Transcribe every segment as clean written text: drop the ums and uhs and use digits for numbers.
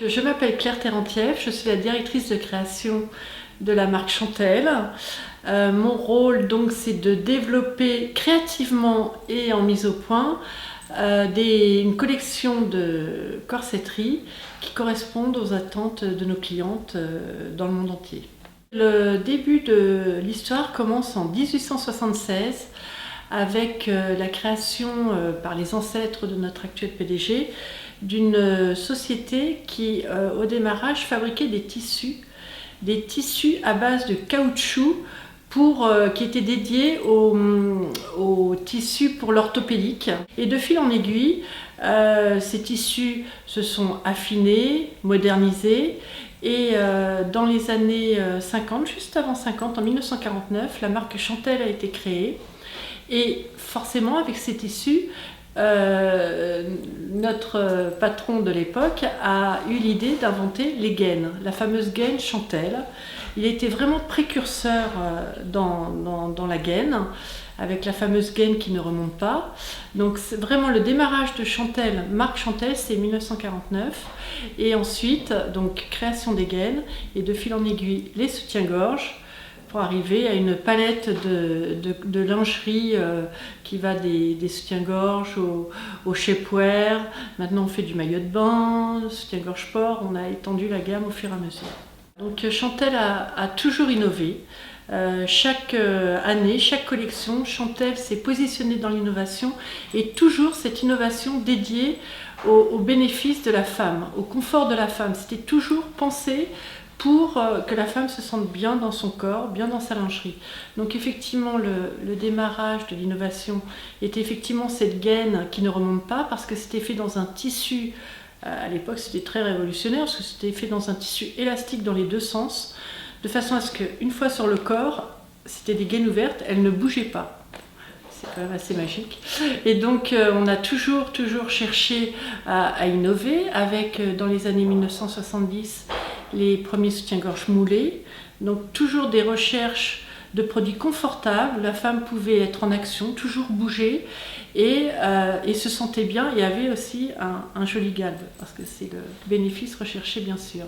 Je m'appelle Claire Terrentieff, je suis la directrice de création de la marque Chantel. Mon rôle donc c'est de développer créativement et en mise au point une collection de corsetterie qui correspondent aux attentes de nos clientes dans le monde entier. Le début de l'histoire commence en 1876 avec la création par les ancêtres de notre actuel PDG d'une société qui, au démarrage, fabriquait des tissus à base de caoutchouc qui étaient dédiés aux tissus pour l'orthopédique. Et de fil en aiguille, ces tissus se sont affinés, modernisés. Et dans les années 50, juste avant 50, en 1949, la marque Chantel a été créée. Et forcément, avec ces tissus, notre patron de l'époque a eu l'idée d'inventer les gaines, la fameuse gaine Chantel. Il était vraiment précurseur dans la gaine, avec la fameuse gaine qui ne remonte pas. Donc c'est vraiment le démarrage de Chantel, marque Chantel, c'est 1949. Et ensuite, donc création des gaines et de fil en aiguille, les soutiens-gorge, pour arriver à une palette de lingerie qui va des soutiens-gorge au shapewear. Maintenant, on fait du maillot de bain, soutien-gorge sport. On a étendu la gamme au fur et à mesure. Donc, Chantel a toujours innové. Chaque année, chaque collection, Chantel s'est positionnée dans l'innovation et toujours cette innovation dédiée au bénéfice de la femme, au confort de la femme. C'était toujours pensé pour que la femme se sente bien dans son corps, bien dans sa lingerie. Donc effectivement, le démarrage de l'innovation était effectivement cette gaine qui ne remonte pas parce que c'était fait dans un tissu, à l'époque c'était très révolutionnaire, parce que c'était fait dans un tissu élastique dans les deux sens, de façon à ce qu'une fois sur le corps, c'était des gaines ouvertes, elles ne bougeaient pas. C'est quand même assez magique. Et donc on a toujours cherché à innover avec, dans les années 1970, les premiers soutiens-gorge moulés, donc toujours des recherches de produits confortables. La femme pouvait être en action, toujours bouger et se sentait bien et avait aussi un joli galbe, parce que c'est le bénéfice recherché bien sûr.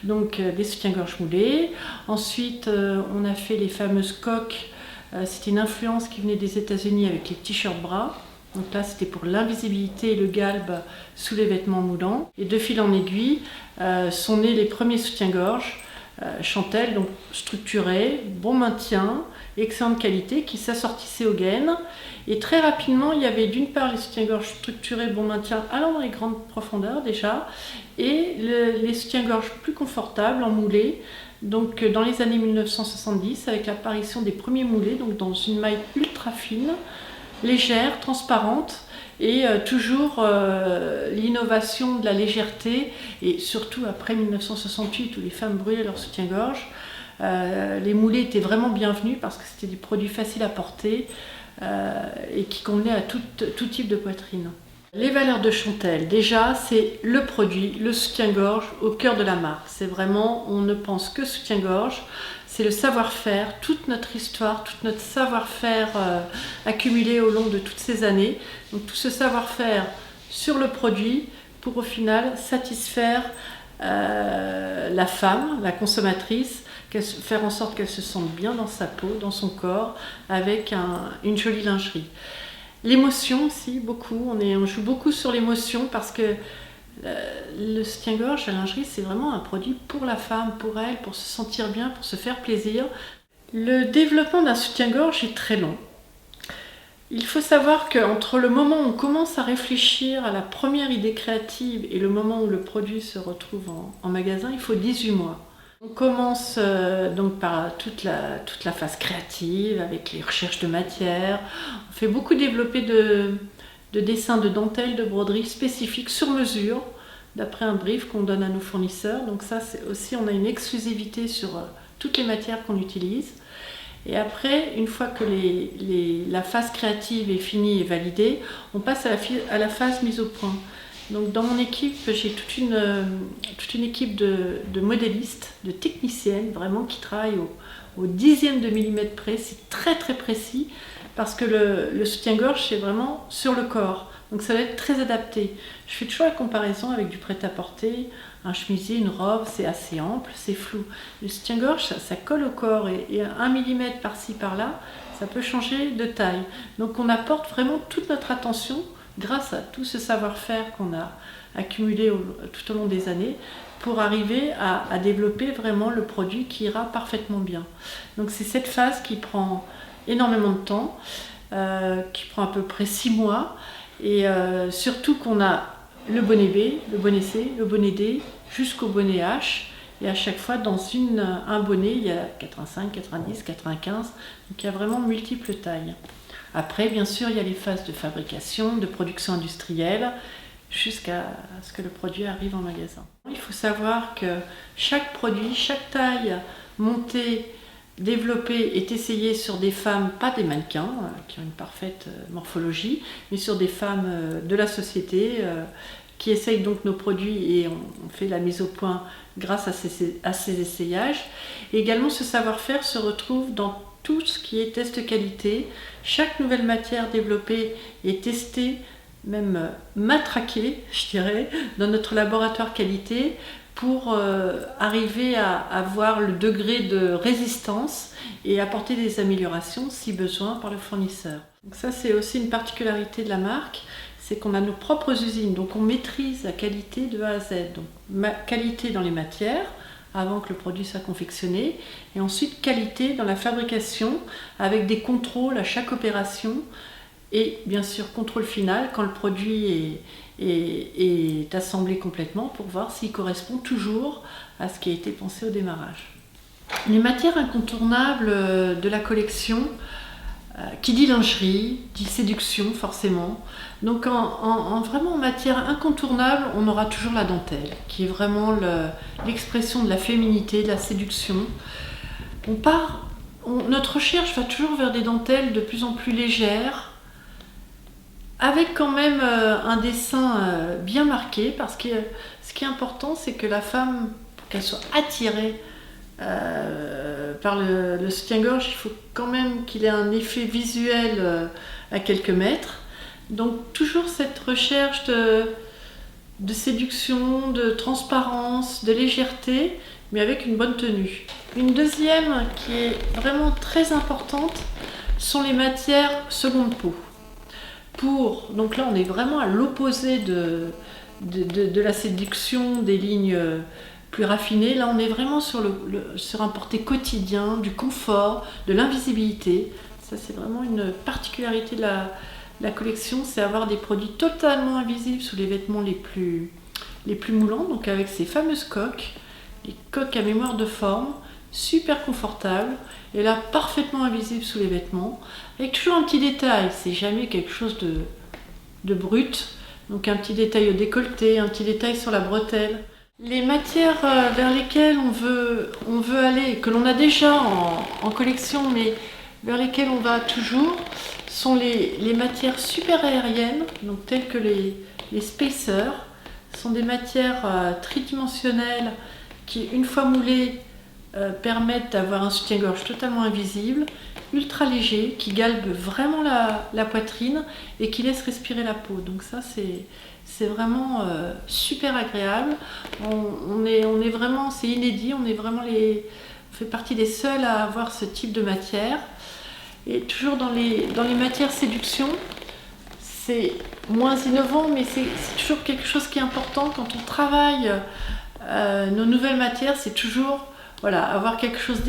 Donc des soutiens-gorge moulés. Ensuite on a fait les fameuses coques, c'était une influence qui venait des États-Unis avec les t-shirts bras. Donc là, c'était pour l'invisibilité et le galbe sous les vêtements moulants. Et de fil en aiguille sont nés les premiers soutiens-gorge Chantel, donc structurés, bon maintien, excellente qualité, qui s'assortissaient aux gaines. Et très rapidement, il y avait d'une part les soutiens-gorge structurés, bon maintien, allant dans les grandes profondeurs déjà, et les soutiens-gorge plus confortables en moulé. Donc dans les années 1970, avec l'apparition des premiers moulés, donc dans une maille ultra fine, légère, transparente et toujours l'innovation de la légèreté et surtout après 1968 où les femmes brûlaient leur soutien-gorge, les moulés étaient vraiment bienvenus parce que c'était des produits faciles à porter et qui convenaient à tout type de poitrine. Les valeurs de Chantel, déjà c'est le produit, le soutien-gorge au cœur de la marque. C'est vraiment, on ne pense que soutien-gorge. C'est le savoir-faire, toute notre histoire, tout notre savoir-faire accumulé au long de toutes ces années. Donc tout ce savoir-faire sur le produit pour au final satisfaire la femme, la consommatrice, faire en sorte qu'elle se sente bien dans sa peau, dans son corps, avec une jolie lingerie. L'émotion aussi, beaucoup, on joue beaucoup sur l'émotion parce que le soutien-gorge, la lingerie, c'est vraiment un produit pour la femme, pour elle, pour se sentir bien, pour se faire plaisir. Le développement d'un soutien-gorge est très long. Il faut savoir qu'entre le moment où on commence à réfléchir à la première idée créative et le moment où le produit se retrouve en magasin, il faut 18 mois. On commence donc par toute la phase créative, avec les recherches de matière. On fait beaucoup développer de dessins de dentelle, de broderie spécifiques sur mesure, d'après un brief qu'on donne à nos fournisseurs. Donc ça, c'est aussi, on a une exclusivité sur toutes les matières qu'on utilise. Et après, une fois que la phase créative est finie et validée, on passe à la phase mise au point. Donc dans mon équipe, j'ai toute une équipe de modélistes, de techniciennes, vraiment qui travaillent au dixième de millimètre près. C'est très très précis parce que le soutien-gorge c'est vraiment sur le corps, donc ça va être très adapté. Je fais toujours la comparaison avec du prêt-à-porter, un chemisier, une robe, c'est assez ample, c'est flou. Le soutien-gorge ça colle au corps et 1 millimètre par-ci par-là, ça peut changer de taille. Donc on apporte vraiment toute notre attention grâce à tout ce savoir-faire qu'on a accumulé tout au long des années pour arriver à développer vraiment le produit qui ira parfaitement bien. Donc c'est cette phase qui prend énormément de temps, qui prend à peu près 6 mois et surtout qu'on a le bonnet B, le bonnet C, le bonnet D jusqu'au bonnet H. Et à chaque fois, dans un bonnet, il y a 85, 90, 95, donc il y a vraiment multiples tailles. Après, bien sûr, il y a les phases de fabrication, de production industrielle, jusqu'à ce que le produit arrive en magasin. Il faut savoir que chaque produit, chaque taille montée, développée est essayée sur des femmes, pas des mannequins, qui ont une parfaite morphologie, mais sur des femmes de la société, qui essayent donc nos produits et on fait la mise au point grâce à ces essayages. Et également, ce savoir-faire se retrouve dans tout ce qui est test qualité. Chaque nouvelle matière développée est testée, même matraquée, je dirais, dans notre laboratoire qualité pour arriver à avoir le degré de résistance et apporter des améliorations si besoin par le fournisseur. Donc ça, c'est aussi une particularité de la marque, c'est qu'on a nos propres usines, donc on maîtrise la qualité de A à Z. Donc qualité dans les matières, avant que le produit soit confectionné, et ensuite qualité dans la fabrication, avec des contrôles à chaque opération, et bien sûr contrôle final quand le produit est assemblé complètement pour voir s'il correspond toujours à ce qui a été pensé au démarrage. Les matières incontournables de la collection, qui dit lingerie, dit séduction forcément. Donc vraiment en matière incontournable, on aura toujours la dentelle, qui est vraiment l'expression de la féminité, de la séduction. Notre recherche va toujours vers des dentelles de plus en plus légères, avec quand même un dessin bien marqué, parce que ce qui est important, c'est que la femme, pour qu'elle soit attirée par le soutien-gorge, il faut quand même qu'il ait un effet visuel à quelques mètres. Donc toujours cette recherche de séduction, de transparence, de légèreté, mais avec une bonne tenue. Une deuxième qui est vraiment très importante sont les matières seconde peau. Donc là on est vraiment à l'opposé de la séduction, des lignes plus raffinées. Là on est vraiment sur un porté quotidien, du confort, de l'invisibilité. Ça c'est vraiment une particularité de la collection, c'est avoir des produits totalement invisibles sous les vêtements les plus moulants, donc avec ces fameuses coques, les coques à mémoire de forme, super confortables, et là parfaitement invisibles sous les vêtements, avec toujours un petit détail, c'est jamais quelque chose de brut, donc un petit détail au décolleté, un petit détail sur la bretelle. Les matières vers lesquelles on veut aller, que l'on a déjà en collection, mais vers lesquelles on va toujours, sont les matières super aériennes, donc telles que les spacers. Ce sont des matières tridimensionnelles qui, une fois moulées, permettent d'avoir un soutien-gorge totalement invisible, ultra léger, qui galbe vraiment la poitrine et qui laisse respirer la peau. Donc ça, c'est vraiment super agréable. On est vraiment, c'est inédit, on fait partie des seuls à avoir ce type de matière. Et toujours dans les matières séduction, c'est moins innovant, mais c'est toujours quelque chose qui est important quand on travaille nos nouvelles matières, c'est toujours avoir quelque chose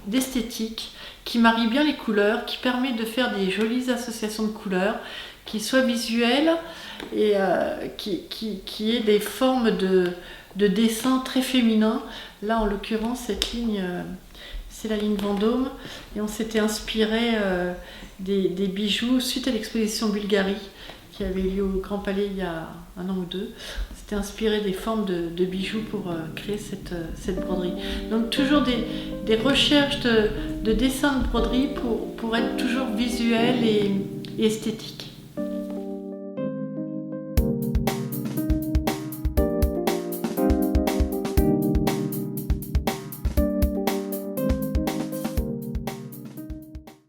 d'esthétique, qui marie bien les couleurs, qui permet de faire des jolies associations de couleurs, qui soient visuelles et qui ait des formes de dessin très féminins. Là, en l'occurrence, cette ligne, c'est la ligne Vendôme, et on s'était inspiré des bijoux suite à l'exposition Bulgarie qui avait lieu au Grand Palais il y a 1 an ou 2. On s'était inspiré des formes de bijoux pour créer cette broderie. Donc toujours des recherches de dessins de broderie pour être toujours visuel et esthétique.